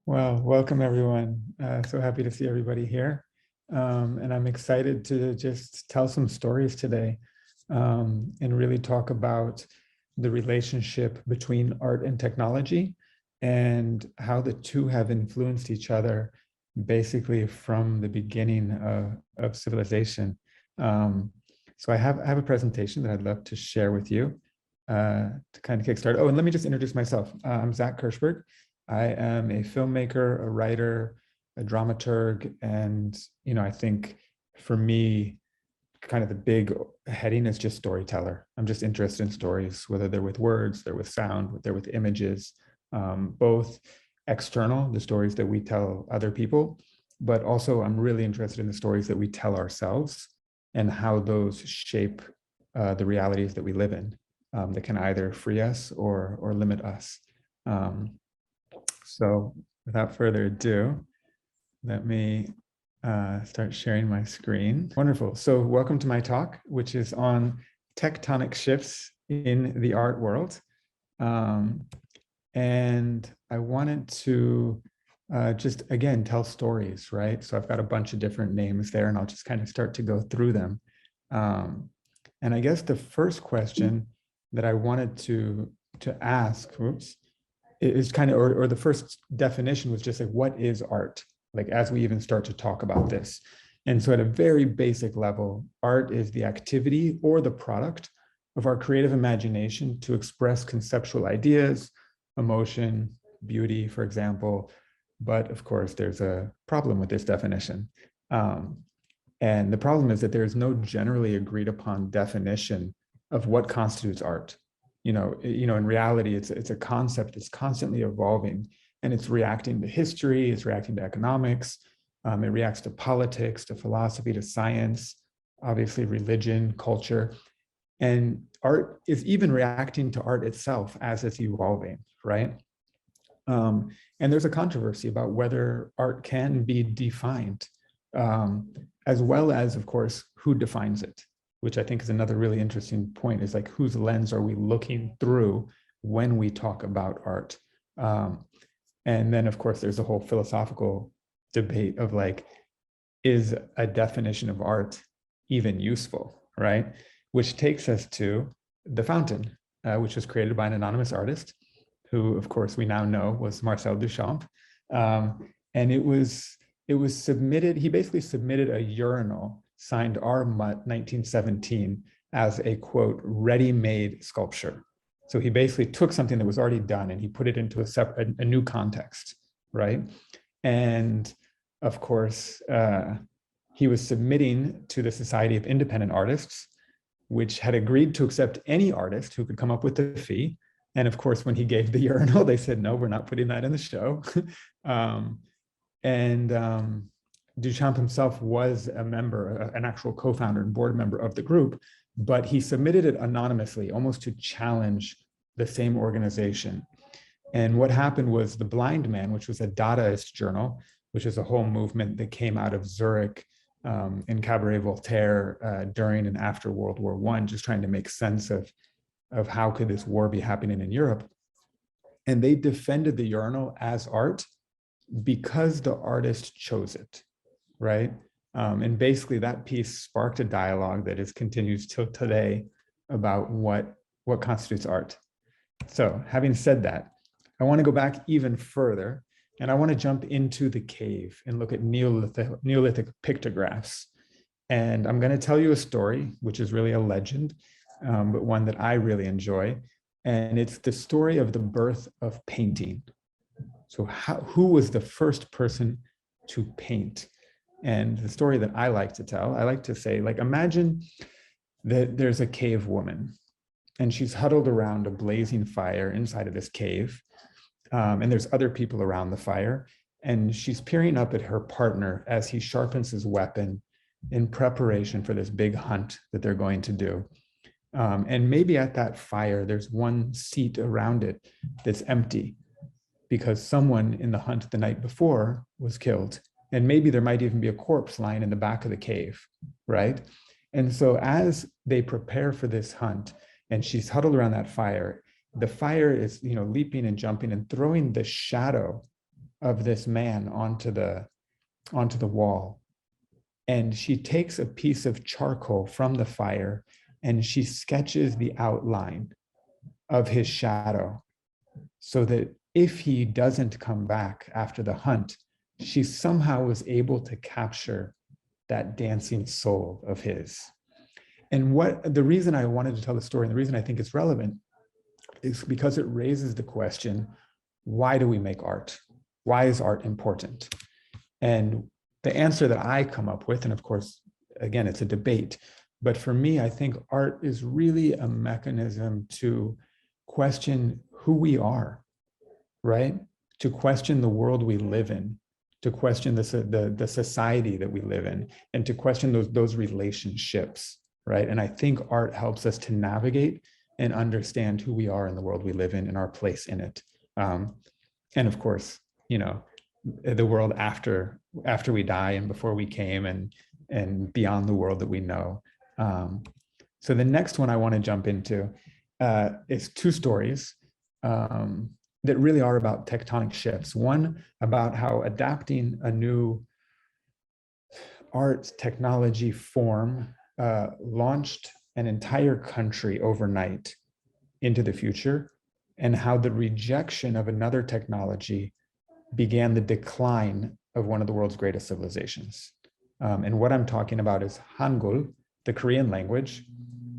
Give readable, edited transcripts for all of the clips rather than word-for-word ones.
Well, welcome everyone. So happy to see everybody here. And I'm excited to just tell some stories today and really talk about the relationship between art and technology and how the two have influenced each other basically from the beginning of civilization. So I have a presentation that I'd love to share with you to kind of kickstart. Oh, and let me just introduce myself. I'm Zach Kerschberg. I am a filmmaker, a writer, a dramaturge, and I think for me, kind of the big heading is just storyteller. I'm just interested in stories, whether they're with words, they're with sound, they're with images, both external, the stories that we tell other people, but also I'm really interested in the stories that we tell ourselves and how those shape the realities that we live in that can either free us or limit us. So without further ado, let me start sharing my screen. Wonderful. So welcome to my talk, which is on tectonic shifts in the art world. And I wanted to just, again, tell stories, right? So I've got a bunch of different names there, and I'll just kind of start to go through them. And I guess the first question that I wanted to ask, is kind of, or the first definition was just like, what is art? Like, as we even start to talk about this. And so at a very basic level, art is the activity or the product of our creative imagination to express conceptual ideas, emotion, beauty, for example. But of course, there's a problem with this definition. And the problem is that there is no generally agreed upon definition of what constitutes art. In reality, it's a concept that's constantly evolving, and it's reacting to history, it's reacting to economics, it reacts to politics, to philosophy, to science, obviously religion, culture, and art is even reacting to art itself as it's evolving, right? And there's a controversy about whether art can be defined, as well as, of course, who defines it, which I think is another really interesting point, is like, whose lens are we looking through when we talk about art? And then, of course, there's a whole philosophical debate of like, is a definition of art even useful, right? Which takes us to the fountain, which was created by an anonymous artist, who, of course, we now know was Marcel Duchamp. And it was submitted, he basically submitted a urinal signed R. Mutt 1917 as a, quote, ready-made sculpture. So he basically took something that was already done and he put it into a new context, right? And of course, he was submitting to the Society of Independent Artists, which had agreed to accept any artist who could come up with the fee. And of course, when he gave the urinal, they said, no, we're not putting that in the show. Duchamp himself was a member, an actual co-founder and board member of the group, but he submitted it anonymously, almost to challenge the same organization. And what happened was The Blind Man, which was a Dadaist journal, which is a whole movement that came out of Zurich in Cabaret Voltaire during and after World War I, just trying to make sense of how could this war be happening in Europe. And they defended the urinal as art because the artist chose it. Right? And basically that piece sparked a dialogue that continues till today about what constitutes art. So having said that, I want to go back even further, and I want to jump into the cave and look at Neolithic pictographs. And I'm going to tell you a story, which is really a legend, but one that I really enjoy. And it's the story of the birth of painting. So who was the first person to paint? And the story that I like to tell, I like to say, like, imagine that there's a cave woman and she's huddled around a blazing fire inside of this cave. And there's other people around the fire. And she's peering up at her partner as he sharpens his weapon in preparation for this big hunt that they're going to do. And maybe at that fire, there's one seat around it that's empty because someone in the hunt the night before was killed. And maybe there might even be a corpse lying in the back of the cave, right? And so as they prepare for this hunt, and she's huddled around that fire, the fire is, leaping and jumping and throwing the shadow of this man onto the wall. And she takes a piece of charcoal from the fire and she sketches the outline of his shadow so that if he doesn't come back after the hunt, she somehow was able to capture that dancing soul of his. And what the reason I wanted to tell the story and the reason I think it's relevant is because it raises the question, why do we make art? Why is art important? And the answer that I come up with, and of course, again, it's a debate, but for me, I think art is really a mechanism to question who we are, right? To question the world we live in, to question the society that we live in, and to question those relationships, right? And I think art helps us to navigate and understand who we are in the world we live in and our place in it. And of course, you know, the world after we die and before we came and beyond the world that we know. So the next one I want to jump into is two stories that really are about tectonic shifts. One about how adapting a new art technology form launched an entire country overnight into the future, and how the rejection of another technology began the decline of one of the world's greatest civilizations. And what I'm talking about is Hangul, the Korean language,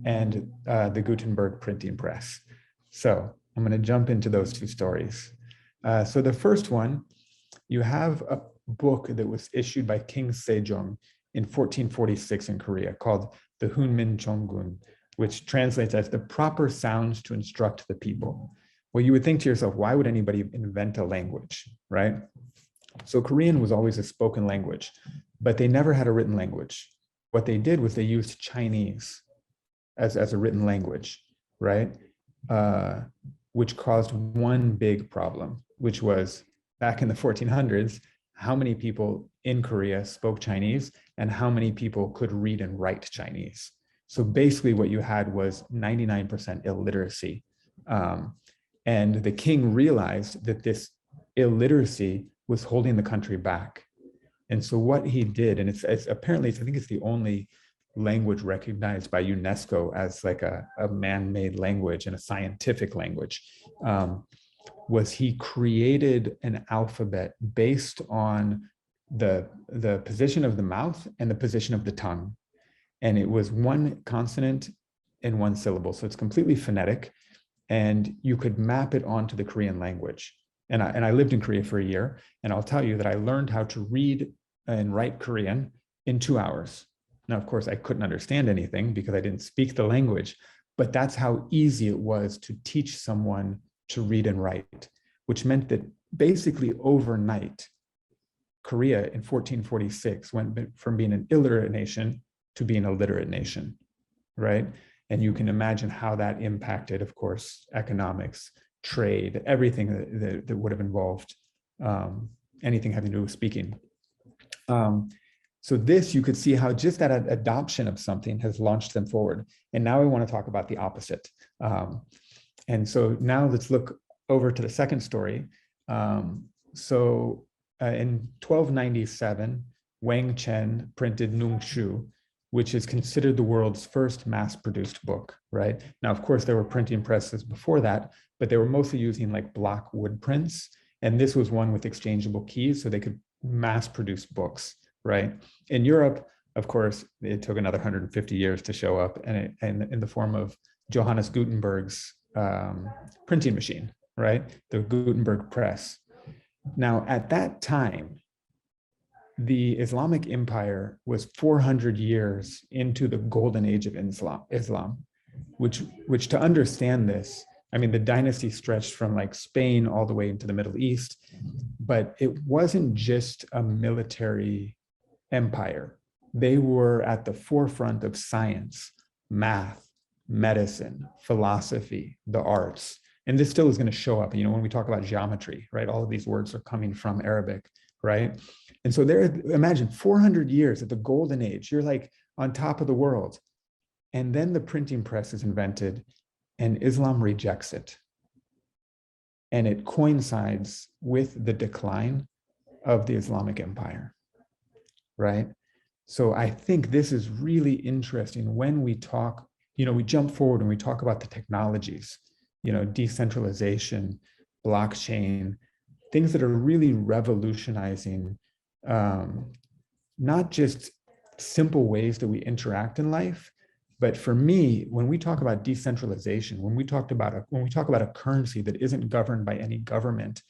and the Gutenberg printing press. So I'm going to jump into those two stories. So the first one, you have a book that was issued by King Sejong in 1446 in Korea called the Hunmin Chongun, which translates as the proper sounds to instruct the people. Well, you would think to yourself, why would anybody invent a language, right? So Korean was always a spoken language, but they never had a written language. What they did was they used Chinese as a written language, right? Which caused one big problem, which was back in the 1400s, how many people in Korea spoke Chinese and how many people could read and write Chinese. So basically what you had was 99% illiteracy. And the king realized that this illiteracy was holding the country back. And so what he did, and it's apparently, I think it's the only language recognized by UNESCO as like a man-made language and a scientific language, was he created an alphabet based on the position of the mouth and the position of the tongue. And it was one consonant and one syllable. So it's completely phonetic, and you could map it onto the Korean language. And I lived in Korea for a year, and I'll tell you that I learned how to read and write Korean in 2 hours. Now, of course, I couldn't understand anything because I didn't speak the language, but that's how easy it was to teach someone to read and write, which meant that basically overnight, Korea in 1446 went from being an illiterate nation to being a literate nation, right? And you can imagine how that impacted, of course, economics, trade, everything that would have involved anything having to do with speaking. So this, you could see how just that adoption of something has launched them forward. And now I want to talk about the opposite. And so now let's look over to the second story. In 1297, Wang Chen printed Nung Shu, which is considered the world's first mass-produced book, right? Now, of course, there were printing presses before that, but they were mostly using like block wood prints. And this was one with exchangeable keys, so they could mass-produce books, right? In Europe, of course, it took another 150 years to show up, and in the form of Johannes Gutenberg's printing machine, right? The Gutenberg press. Now, at that time, the Islamic Empire was 400 years into the golden age of Islam, which to understand this, I mean, the dynasty stretched from like Spain all the way into the Middle East, but it wasn't just a military empire. They were at the forefront of science, math, medicine, philosophy, the arts. And this still is going to show up, you know, when we talk about geometry, right? All of these words are coming from Arabic, right? And so there, imagine 400 years at the golden age, you're like on top of the world. And then the printing press is invented and Islam rejects it. and it coincides with the decline of the Islamic Empire, right? So I think this is really interesting when we talk, we jump forward and we talk about the technologies, decentralization, blockchain, things that are really revolutionizing not just simple ways that we interact in life, but for me, when we talk about decentralization, when we talk about a currency that isn't governed by any government,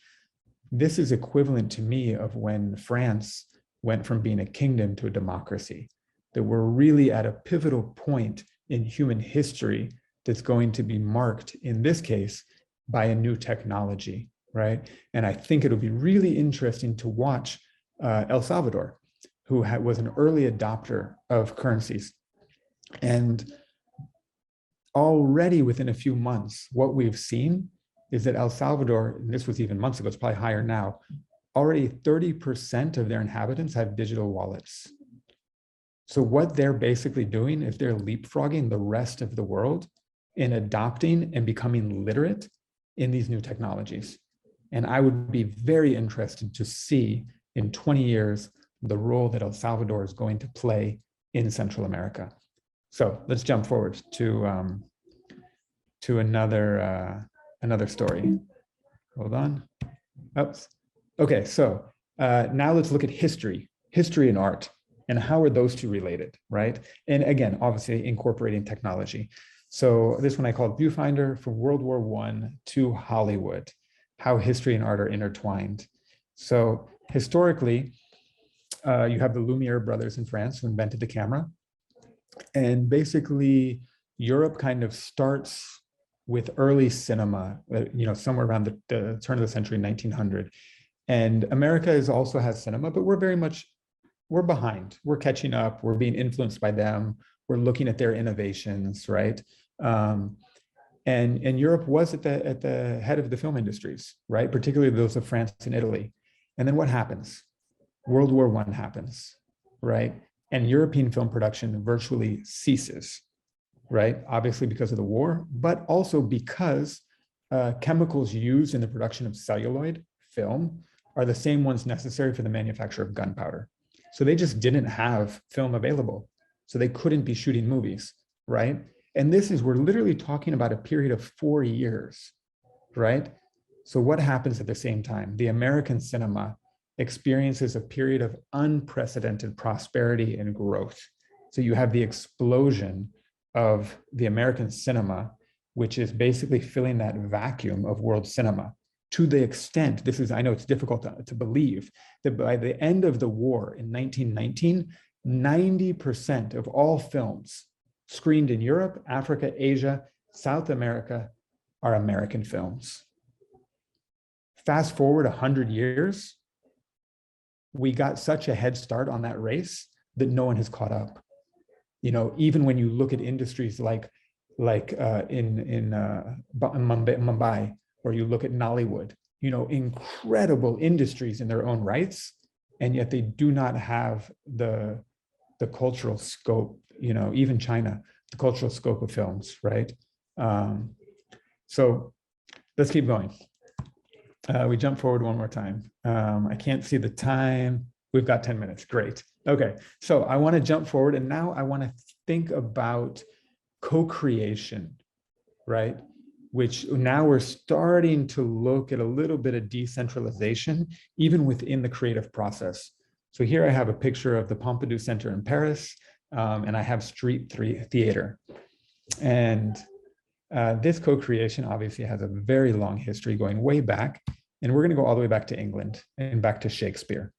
this is equivalent to me of when France went from being a kingdom to a democracy, that we're really at a pivotal point in human history that's going to be marked, in this case, by a new technology, right? And I think it'll be really interesting to watch El Salvador, who was an early adopter of currencies. And already within a few months, what we've seen is that El Salvador, and this was even months ago, it's probably higher now, already 30% of their inhabitants have digital wallets. So what they're basically doing is they're leapfrogging the rest of the world in adopting and becoming literate in these new technologies. And I would be very interested to see in 20 years the role that El Salvador is going to play in Central America. So let's jump forward to another story. Hold on. Oops. Okay, so now let's look at history and art, and how are those two related, right? And again, obviously incorporating technology. So this one I called Viewfinder, from World War I to Hollywood, how history and art are intertwined. So historically, you have the Lumiere brothers in France who invented the camera. And basically, Europe kind of starts with early cinema, somewhere around the turn of the century, 1900. And America also has cinema, but we're behind. We're catching up. We're being influenced by them. We're looking at their innovations, right? And Europe was at the head of the film industries, right? Particularly those of France and Italy. And then what happens? World War I happens, right? And European film production virtually ceases, right? Obviously because of the war, but also because chemicals used in the production of celluloid film are the same ones necessary for the manufacture of gunpowder. So they just didn't have film available. So they couldn't be shooting movies, right? And we're literally talking about a period of 4 years, right? So what happens at the same time? The American cinema experiences a period of unprecedented prosperity and growth. So you have the explosion of the American cinema, which is basically filling that vacuum of world cinema, to the extent, I know it's difficult to believe, that by the end of the war in 1919, 90% of all films screened in Europe, Africa, Asia, South America are American films. Fast forward 100 years, we got such a head start on that race that no one has caught up. Even when you look at industries like in Mumbai, or you look at Nollywood, incredible industries in their own rights, and yet they do not have the cultural scope, even China, the cultural scope of films, right? So let's keep going. We jump forward one more time. I can't see the time. We've got 10 minutes, great. Okay, so I wanna jump forward, and now I wanna think about co-creation, right? Which now we're starting to look at a little bit of decentralization, even within the creative process. So here I have a picture of the Pompidou Center in Paris, and I have Street Theater. And this co-creation obviously has a very long history going way back, and we're gonna go all the way back to England and back to Shakespeare.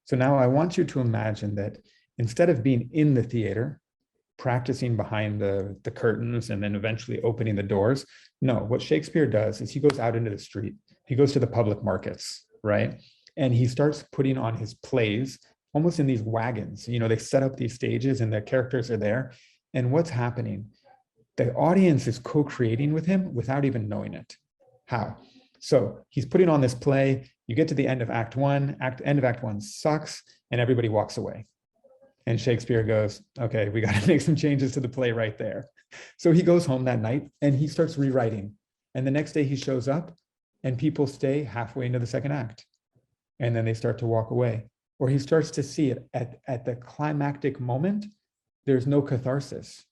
So now I want you to imagine that instead of being in the theater, practicing behind the curtains and then eventually opening the doors, no, what Shakespeare does is he goes out into the street, he goes to the public markets, right? And he starts putting on his plays almost in these wagons. They set up these stages and the characters are there. And what's happening? The audience is co-creating with him without even knowing it. How? So he's putting on this play, you get to the end of Act 1, end of Act 1 sucks, and everybody walks away. And Shakespeare goes, okay, we got to make some changes to the play right there. So he goes home that night and he starts rewriting. And the next day he shows up and people stay halfway into the second act, and then they start to walk away. Or he starts to see it at the climactic moment, there's no catharsis.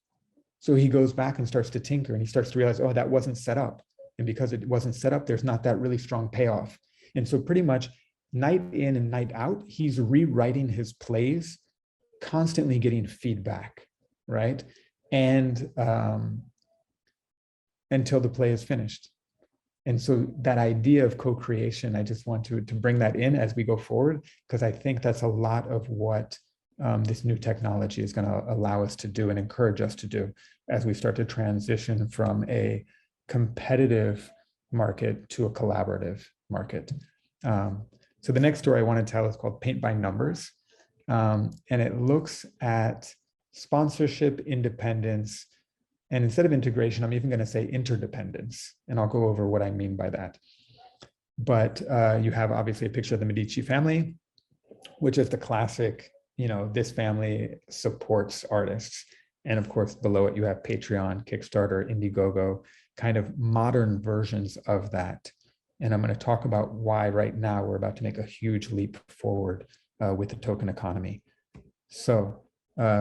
So he goes back and starts to tinker, and he starts to realize, oh, that wasn't set up. And because it wasn't set up, there's not that really strong payoff. And so pretty much night in and night out, he's rewriting his plays, constantly getting feedback, right? And until the play is finished. And so that idea of co-creation, I just want to bring that in as we go forward, because I think that's a lot of what this new technology is going to allow us to do and encourage us to do as we start to transition from a competitive market to a collaborative market. So the next story I want to tell is called Paint by Numbers. And it looks at sponsorship, independence, and instead of integration, I'm even going to say interdependence. And I'll go over what I mean by that. But you have obviously a picture of the Medici family, which is the classic, this family supports artists. And of course, below it, you have Patreon, Kickstarter, Indiegogo, kind of modern versions of that. And I'm going to talk about why right now we're about to make a huge leap forward with the token economy. So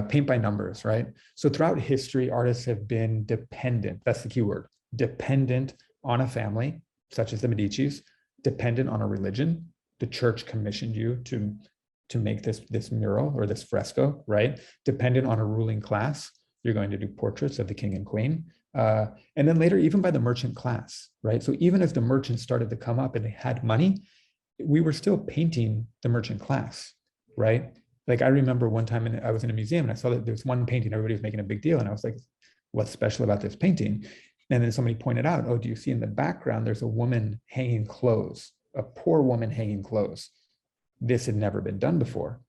paint by numbers, right? So throughout history, artists have been dependent, that's the key word, dependent on a family, such as the Medicis, dependent on a religion. The church commissioned you to make this mural or this fresco, right? Dependent on a ruling class. You're going to do portraits of the king and queen. And then later, even by the merchant class, right? So even as the merchants started to come up and they had money, we were still painting the merchant class, right? Like I remember one time I was in a museum and I saw that there was one painting, everybody was making a big deal. And I was like, what's special about this painting? And then somebody pointed out, oh, do you see in the background, there's a woman hanging clothes, a poor woman hanging clothes. This had never been done before,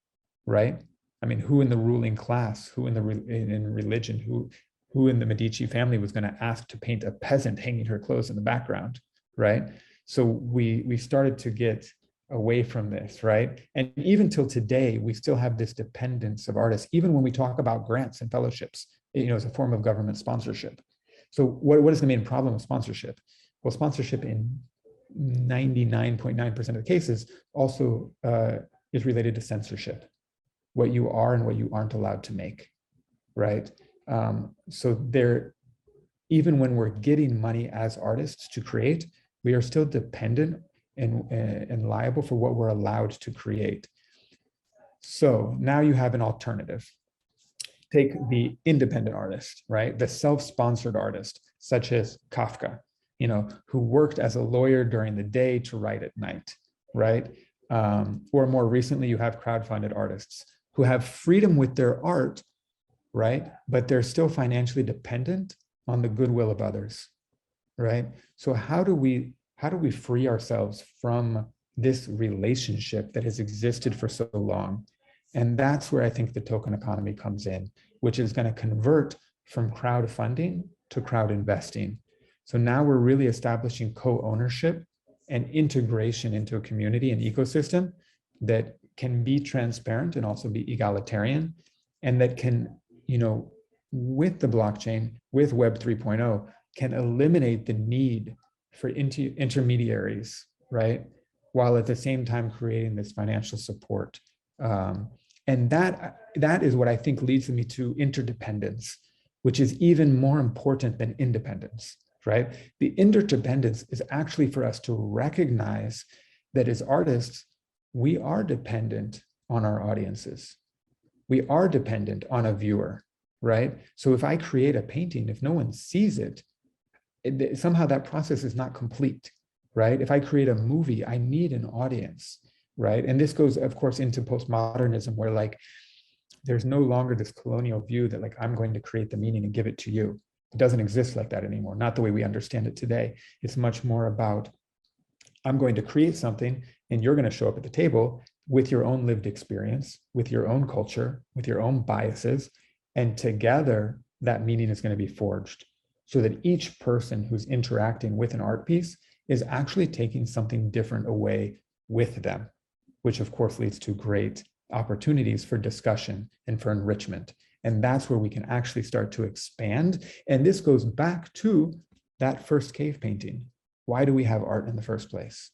right? I mean, who in the ruling class, who in religion, who in the Medici family was going to ask to paint a peasant hanging her clothes in the background, right? So we started to get away from this, right? And even till today, we still have this dependence of artists, even when we talk about grants and fellowships, as a form of government sponsorship. So what is the main problem with sponsorship? Well, sponsorship in 99.9% of the cases also is related to censorship, what you are and what you aren't allowed to make, right? So even when we're getting money as artists to create, we are still dependent and liable for what we're allowed to create. So now you have an alternative. Take the independent artist, right? The self-sponsored artist, such as Kafka, who worked as a lawyer during the day to write at night, right? Or more recently, you have crowdfunded artists who have freedom with their art, right? But they're still financially dependent on the goodwill of others, right? So how do we free ourselves from this relationship that has existed for so long? And that's where I think the token economy comes in, which is going to convert from crowdfunding to crowd investing. So now we're really establishing co-ownership and integration into a community and ecosystem that can be transparent and also be egalitarian, and that can, with the blockchain, with Web 3.0, can eliminate the need for intermediaries, right? While at the same time creating this financial support. And that is what I think leads me to interdependence, which is even more important than independence, right? The interdependence is actually for us to recognize that as artists, we are dependent on our audiences. We are dependent on a viewer, right? So if I create a painting, if no one sees it, somehow that process is not complete, right? If I create a movie, I need an audience, right? And this goes, of course, into postmodernism, where like, there's no longer this colonial view that like, I'm going to create the meaning and give it to you. It doesn't exist like that anymore, not the way we understand it today. It's much more about, I'm going to create something and you're going to show up at the table with your own lived experience, with your own culture, with your own biases, and together that meaning is going to be forged, so that each person who's interacting with an art piece is actually taking something different away with them, which of course leads to great opportunities for discussion and for enrichment. And that's where we can actually start to expand. And this goes back to that first cave painting, why do we have art in the first place,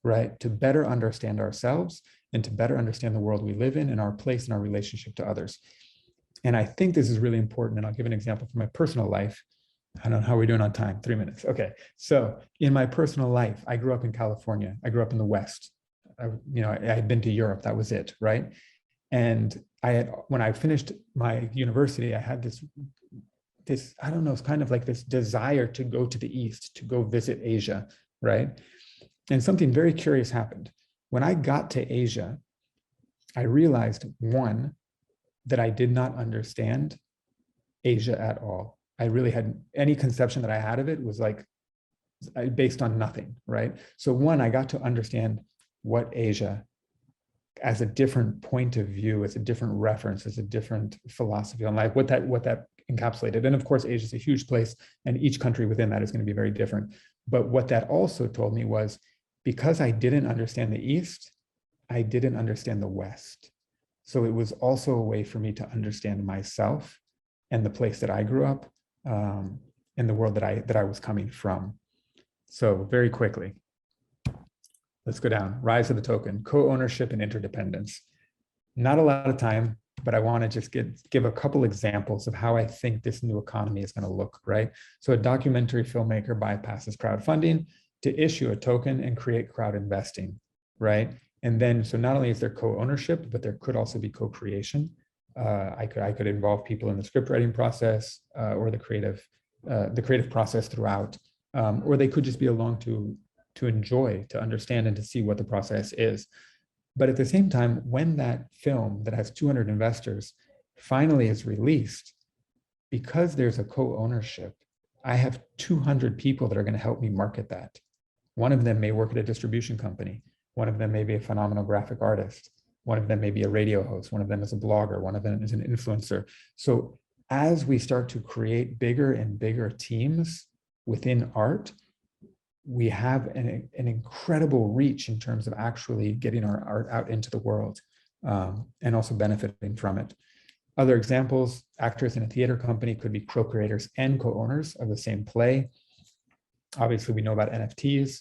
right? To better understand ourselves and to better understand the world we live in and our place and our relationship to others. And I think this is really important. And I'll give an example from my personal life. I don't know how we're doing on time, 3 minutes. Okay. So in my personal life, I grew up in California. I grew up in the West. I had been to Europe. That was it, right? And when I finished my university, I had this, I don't know, it's kind of like this desire to go to the East, to go visit Asia, right? And something very curious happened. When I got to Asia, I realized, one, that I did not understand Asia at all. I really had any conception that I had of it was like based on nothing, right? So one, I got to understand what Asia as a different point of view, as a different reference, as a different philosophy on life, what that encapsulated. And of course, Asia is a huge place and each country within that is going to be very different. But what that also told me was, because I didn't understand the East, I didn't understand the West. So it was also a way for me to understand myself and the place that I grew up, and the world that I was coming from. So very quickly, let's go down. Rise of the token, co-ownership and interdependence. Not a lot of time, but I want to just give a couple examples of how I think this new economy is going to look, right? So a documentary filmmaker bypasses crowdfunding to issue a token and create crowd investing, right? And then, so not only is there co-ownership, but there could also be co-creation. I could involve people in the script writing process or the creative process throughout, or they could just be along to enjoy, to understand, and to see what the process is. But at the same time, when that film that has 200 investors finally is released, because there's a co-ownership, I have 200 people that are going to help me market that. One of them may work at a distribution company. One of them may be a phenomenal graphic artist. One of them may be a radio host. One of them is a blogger. One of them is an influencer. So as we start to create bigger and bigger teams within art, we have an incredible reach in terms of actually getting our art out into the world, and also benefiting from it. Other examples, actors in a theater company could be co-creators and co-owners of the same play. Obviously, we know about NFTs,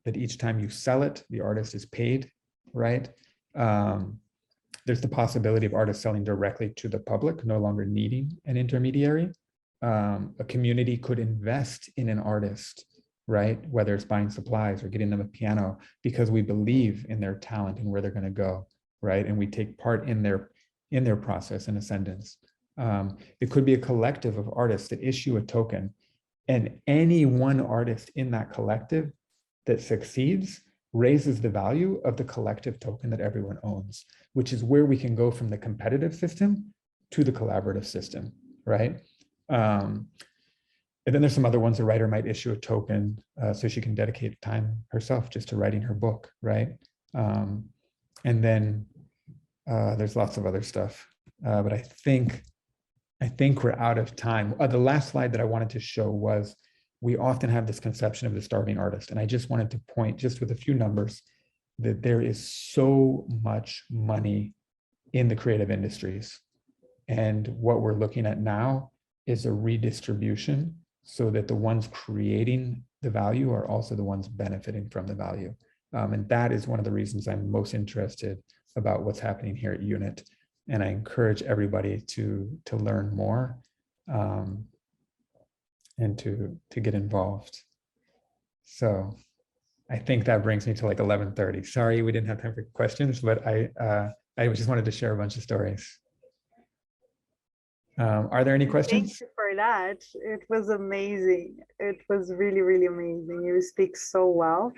that each time you sell it, the artist is paid, right? There's the possibility of artists selling directly to the public, no longer needing an intermediary. A community could invest in an artist, right? Whether it's buying supplies or getting them a piano, because we believe in their talent and where they're going to go, right? And we take part in their process and ascendance. It could be a collective of artists that issue a token, and any one artist in that collective that succeeds raises the value of the collective token that everyone owns, which is where we can go from the competitive system to the collaborative system, right? And then there's some other ones. A writer might issue a token so she can dedicate time herself just to writing her book, right? And then there's lots of other stuff, but I think we're out of time. The last slide that I wanted to show was, we often have this conception of the starving artist. And I just wanted to point, just with a few numbers, that there is so much money in the creative industries. And what we're looking at now is a redistribution so that the ones creating the value are also the ones benefiting from the value. And that is one of the reasons I'm most interested about what's happening here at UNIT. And I encourage everybody to learn more. And to get involved. So I think that brings me to like 11:30. Sorry, we didn't have time for questions, but I just wanted to share a bunch of stories. Are there any questions? Thank you for that. It was amazing. It was really, really amazing. You speak so well.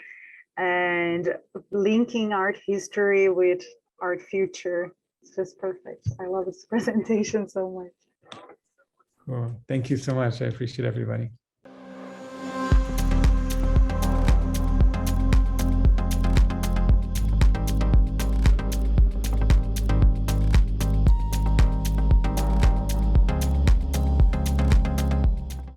And linking art history with art future, it's just perfect. I love this presentation so much. Cool. Thank you so much. I appreciate everybody.